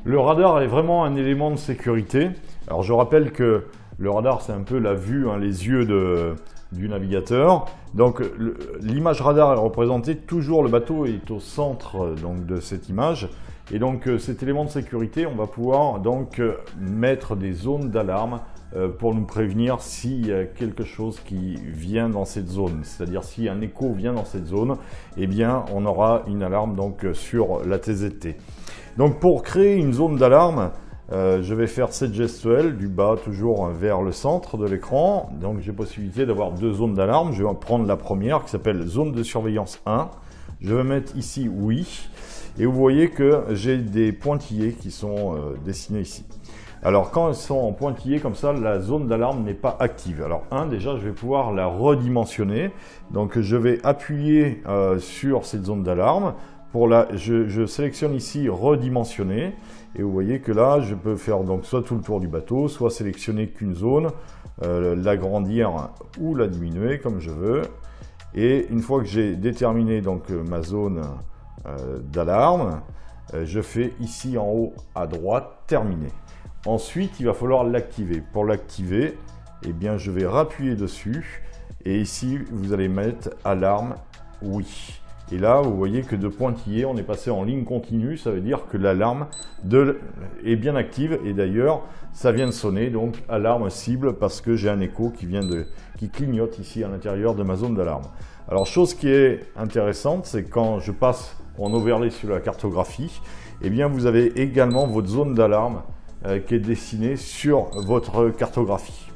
Le radar est vraiment un élément de sécurité. Alors je rappelle que le radar, c'est un peu la vue, hein, les yeux du navigateur. Donc l'image radar est représentée, toujours le bateau est au centre donc, de cette image. Et donc cet élément de sécurité, on va pouvoir donc mettre des zones d'alarme pour nous prévenir s'il y a quelque chose qui vient dans cette zone. C'est-à-dire si un écho vient dans cette zone, eh bien on aura une alarme donc sur la TZT. Donc pour créer une zone d'alarme, je vais faire cette gestuelle du bas toujours vers le centre de l'écran. Donc j'ai possibilité d'avoir deux zones d'alarme. Je vais prendre la première qui s'appelle zone de surveillance 1. Je vais mettre ici oui. Et vous voyez que j'ai des pointillés qui sont dessinés ici. Alors quand elles sont en pointillés comme ça, la zone d'alarme n'est pas active. Alors déjà je vais pouvoir la redimensionner. Donc je vais appuyer sur cette zone d'alarme. Je sélectionne ici redimensionner et vous voyez que là je peux faire donc soit tout le tour du bateau, soit sélectionner qu'une zone, l'agrandir ou la diminuer comme je veux. Et une fois que j'ai déterminé donc ma zone d'alarme, je fais ici en haut à droite terminer. Ensuite il va falloir l'activer. Pour l'activer, eh bien je vais rappuyer dessus et ici vous allez mettre alarme oui. Et là, vous voyez que de pointillé, on est passé en ligne continue. Ça veut dire que l'alarme est bien active. Et d'ailleurs, ça vient de sonner. Donc, alarme cible parce que j'ai un écho qui clignote ici à l'intérieur de ma zone d'alarme. Alors, chose qui est intéressante, c'est quand je passe en overlay sur la cartographie, eh bien, vous avez également votre zone d'alarme qui est dessinée sur votre cartographie.